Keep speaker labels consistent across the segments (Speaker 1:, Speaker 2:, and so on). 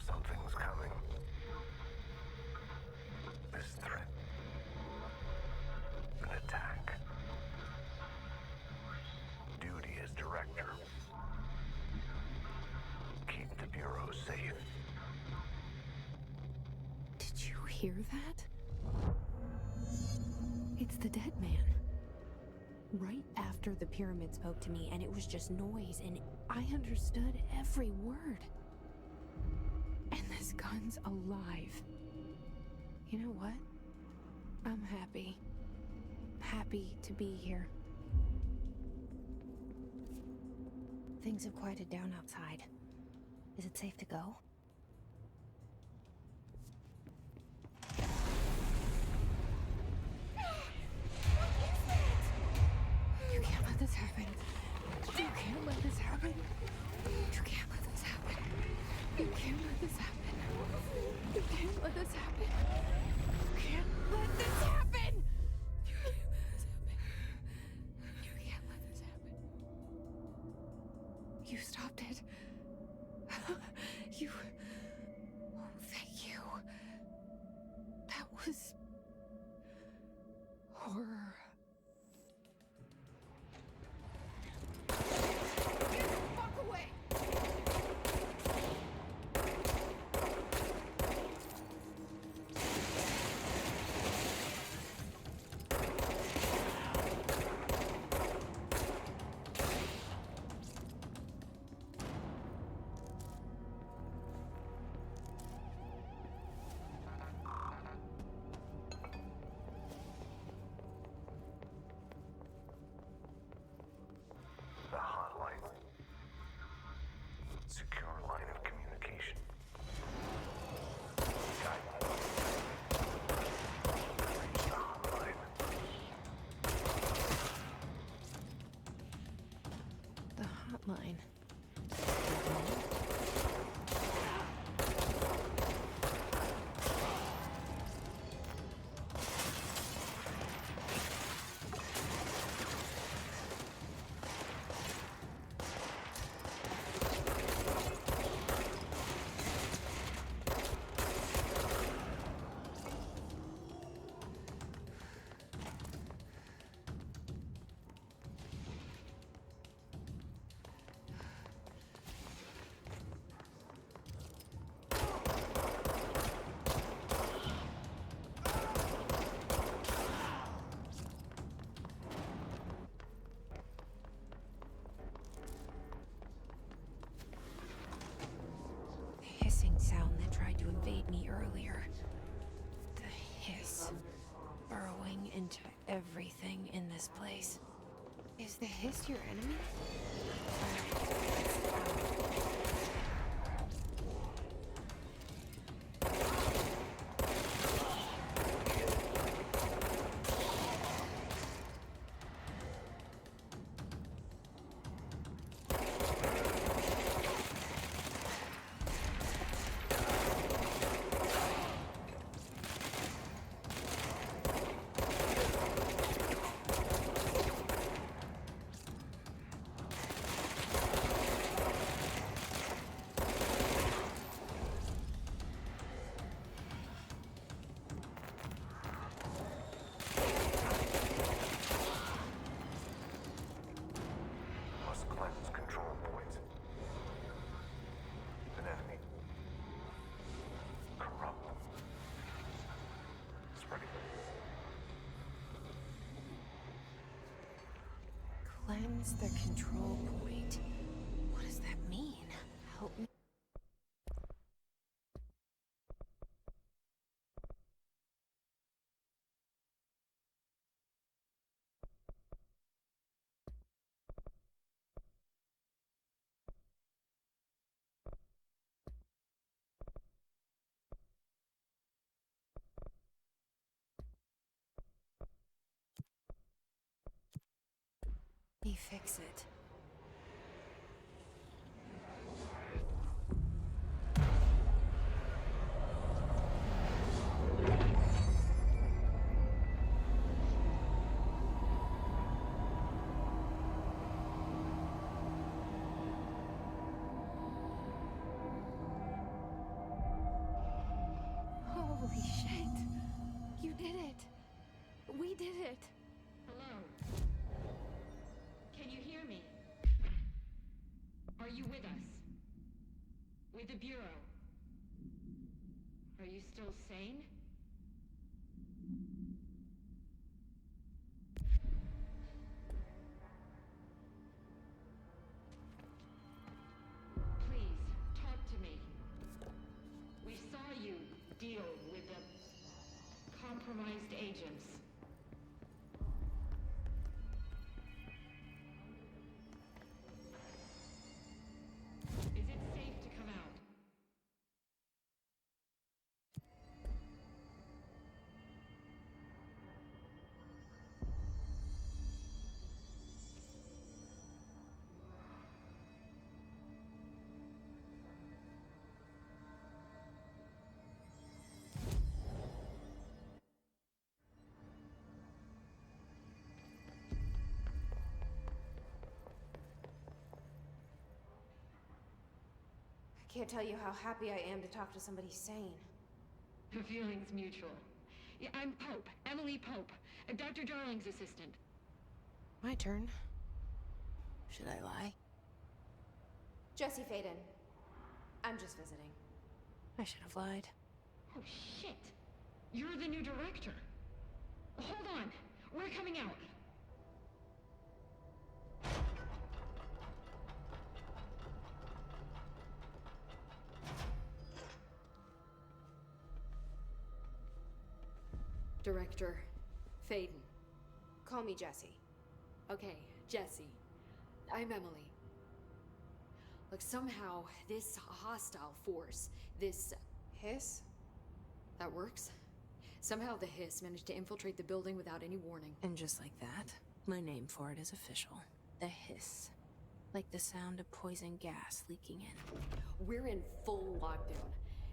Speaker 1: Something's coming. This threat. An attack. Duty as director. Keep the Bureau safe.
Speaker 2: Did you hear that? It's the dead man. Right after the pyramid spoke to me, and it was just noise, and I understood every word. And this gun's alive. You know what? I'm happy. Happy to be here. Things have quieted down outside. Is it safe to go? You can't let this happen. You can't let this happen. You can't let this happen. You can't let this happen. You can't let this happen. You can't let this happen. You can't let this happen. You can't let this happen. You stopped it. You... Oh, thank you. That was... horror. Get the fuck away!
Speaker 1: The hotline. Secure line of communication. Guidance. Reach the hotline.
Speaker 2: The hotline. Sound that tried to invade me earlier. The hiss burrowing into everything in this place. Is the hiss your enemy? Cleanse the control point. What does that mean? Help me. Me fix it. Holy shit! You did it! We did it!
Speaker 3: Hello? Can you hear me? Are you with us? With the Bureau? Are you still sane? Please, talk to me. We saw you deal with the compromised agents. Is it safe to come out?
Speaker 2: I can't tell you how happy I am to talk to somebody sane.
Speaker 3: The feeling's mutual. Yeah, I'm Pope, Emily Pope, Dr. Darling's assistant.
Speaker 2: My turn. Should I lie? Jesse Faden. I'm just visiting. I should have lied.
Speaker 3: Oh, shit. You're the new director. Hold on. We're coming out.
Speaker 4: Director Faden.
Speaker 2: Call me Jesse.
Speaker 4: Okay, Jesse. I'm Emily. Look, somehow this hostile force, this...
Speaker 2: Hiss?
Speaker 4: that works? Somehow the hiss managed to infiltrate the building without any warning.
Speaker 2: And just like that, my name for it is official. The hiss. Like the sound of poison gas leaking in.
Speaker 4: We're in full lockdown.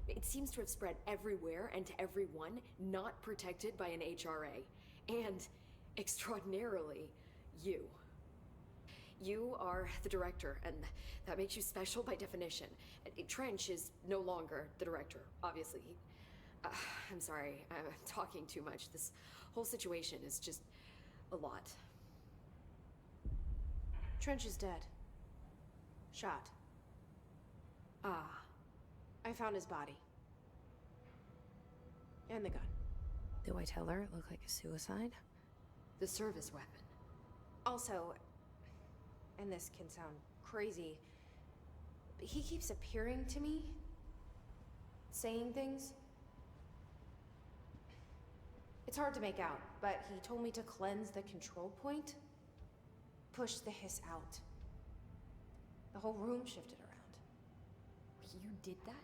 Speaker 4: It seems to have spread everywhere and to everyone not protected by an HRA. And, extraordinarily, you. You are the director, and that makes you special by definition. Trench is no longer the director, obviously. I'm sorry, I'm talking too much. This whole situation is just a lot.
Speaker 2: Trench is dead. Shot.
Speaker 4: Ah,
Speaker 2: I found his body. And the gun. Do I tell her it looked like a suicide?
Speaker 4: the service weapon.
Speaker 2: Also, and this can sound crazy, but he keeps appearing to me, saying things. It's hard to make out, but he told me to cleanse the control point, push the hiss out. The whole room shifted around.
Speaker 4: You did that?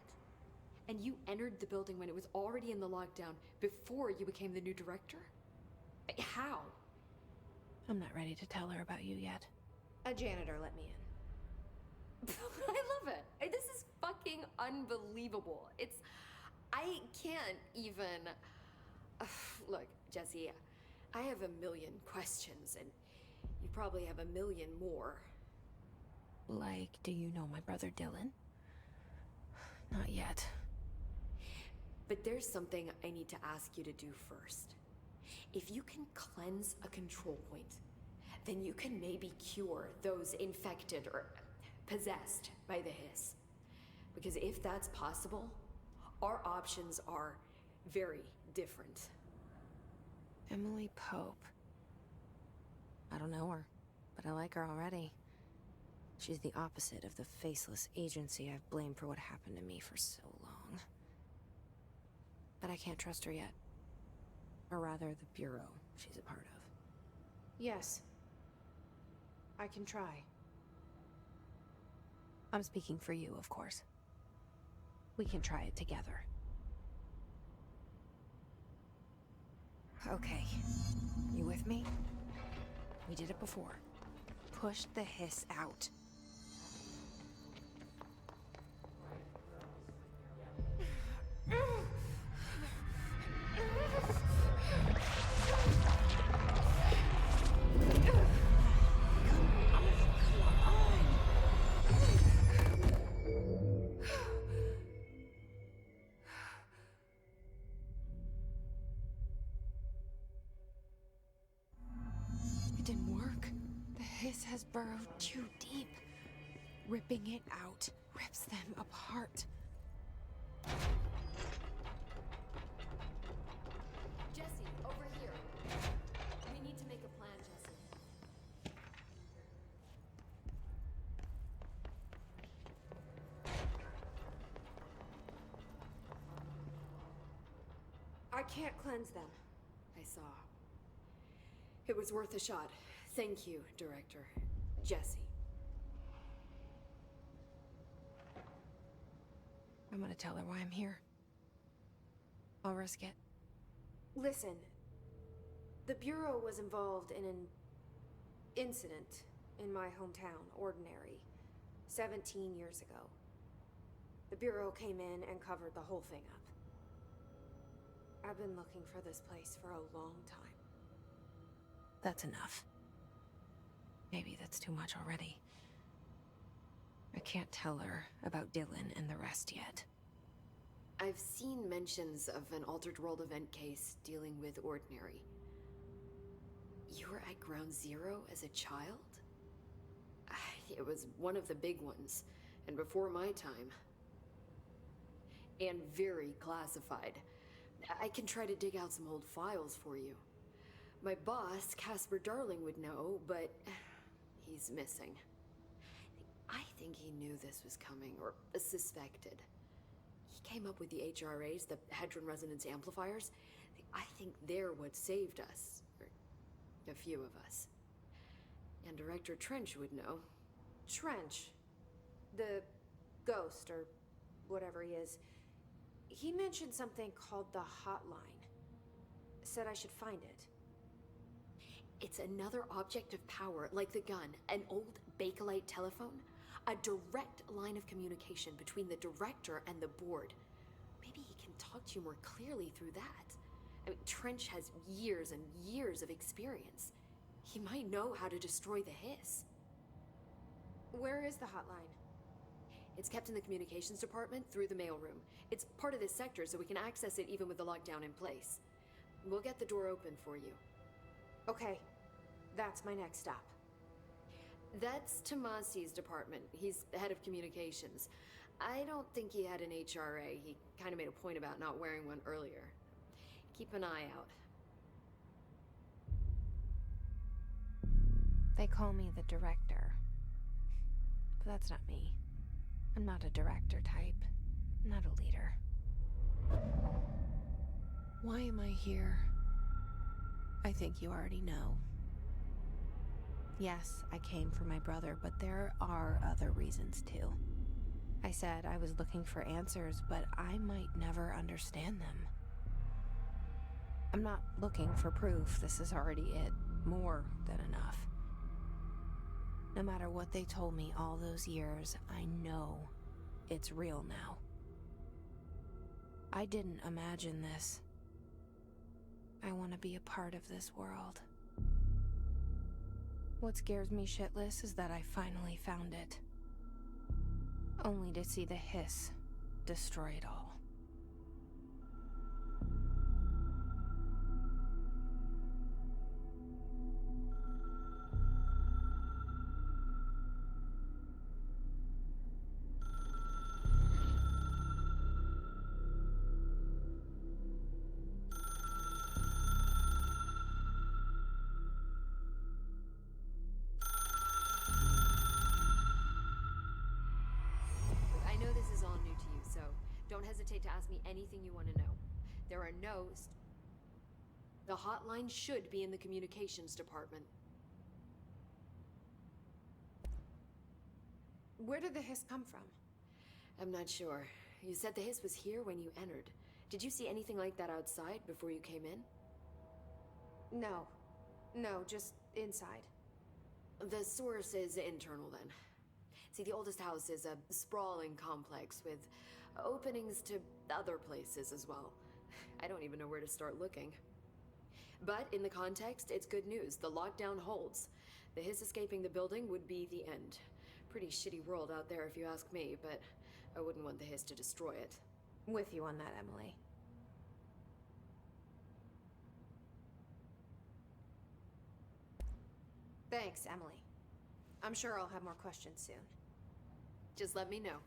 Speaker 4: And you entered the building when it was already in the lockdown before you became the new director? How?
Speaker 2: I'm not ready to tell her about you yet. A janitor let me in.
Speaker 4: I love it. This is fucking unbelievable. I can't even... Look, Jesse, I have a million questions, and you probably have a million more.
Speaker 2: Like, do you know my brother Dylan? Not yet.
Speaker 4: But there's something I need to ask you to do first. If you can cleanse a control point, then you can maybe cure those infected or possessed by the hiss. Because if that's possible, our options are very different.
Speaker 2: Emily Pope. I don't know her. but I like her already. She's the opposite of the faceless agency I've blamed for what happened to me for so long. But I can't trust her yet. Or rather, the Bureau she's a part of. Yes. I can try. I'm speaking for you, of course. We can try it together. Okay. You with me? We did it before. Push the hiss out. It didn't work. The hiss has burrowed too deep. Ripping it out rips them apart.
Speaker 4: Jesse, over here. We need to make a plan, Jesse.
Speaker 2: I can't cleanse them.
Speaker 4: I saw. It was worth a shot. Thank you, Director. Jesse.
Speaker 2: I'm gonna tell her why I'm here. I'll risk it.
Speaker 5: Listen, the Bureau was involved in an incident in my hometown, Ordinary, 17 years ago. The Bureau came in and covered the whole thing up. I've been looking for this place for a long time.
Speaker 2: That's enough. Maybe that's too much already. I can't tell her about Dylan and the rest yet.
Speaker 4: I've seen mentions of an Altered World event case dealing with Ordinary. You were at Ground Zero as a child? It was one of the big ones, and before my time. And very classified. I can try to dig out some old files for you. My boss, Casper Darling, would know, but he's missing. I think he knew this was coming, or suspected. He came up with the HRAs, the Hadron Resonance Amplifiers. I think they're what saved us. Or a few of us. And Director Trench would know.
Speaker 5: Trench, the ghost, or whatever he is, he mentioned something called the Hotline. Said I should find it.
Speaker 4: It's another object of power, like the gun, an old Bakelite telephone. A direct line of communication between the director and the board. Maybe he can talk to you more clearly through that. I mean, Trench has years and years of experience. He might know how to destroy the hiss.
Speaker 5: Where is the hotline?
Speaker 4: It's kept in the communications department through the mailroom. It's part of this sector, so we can access it even with the lockdown in place. We'll get the door open for you.
Speaker 5: Okay, that's my next stop.
Speaker 4: That's Tomasi's department. He's the head of communications. I don't think he had an HRA. He kind of made a point about not wearing one earlier. Keep an eye out.
Speaker 2: They call me the director. But that's not me. I'm not a director type. I'm not a leader. Why am I here? I think you already know. Yes, I came for my brother, but there are other reasons too. I said I was looking for answers, but I might never understand them. I'm not looking for proof. This is already it. More than enough. No matter what they told me all those years, I know it's real now. I didn't imagine this. I want to be a part of this world. What scares me shitless is that I finally found it. Only to see the hiss destroy it all.
Speaker 4: Don't hesitate to ask me anything you want to know. There are no... The hotline should be in the communications department.
Speaker 5: Where did the hiss come from?
Speaker 4: I'm not sure. You said the hiss was here when you entered. Did you see anything like that outside before you came in?
Speaker 5: No. No, just inside.
Speaker 4: The source is internal then. See, the oldest house is a sprawling complex with openings to other places as well. I don't even know where to start looking. But in the context, it's good news. The lockdown holds. The hiss escaping the building would be the end. Pretty shitty world out there if you ask me, but I wouldn't want the hiss to destroy it.
Speaker 5: With you on that, Emily. Thanks, Emily. I'm sure I'll have more questions soon.
Speaker 4: Just let me know.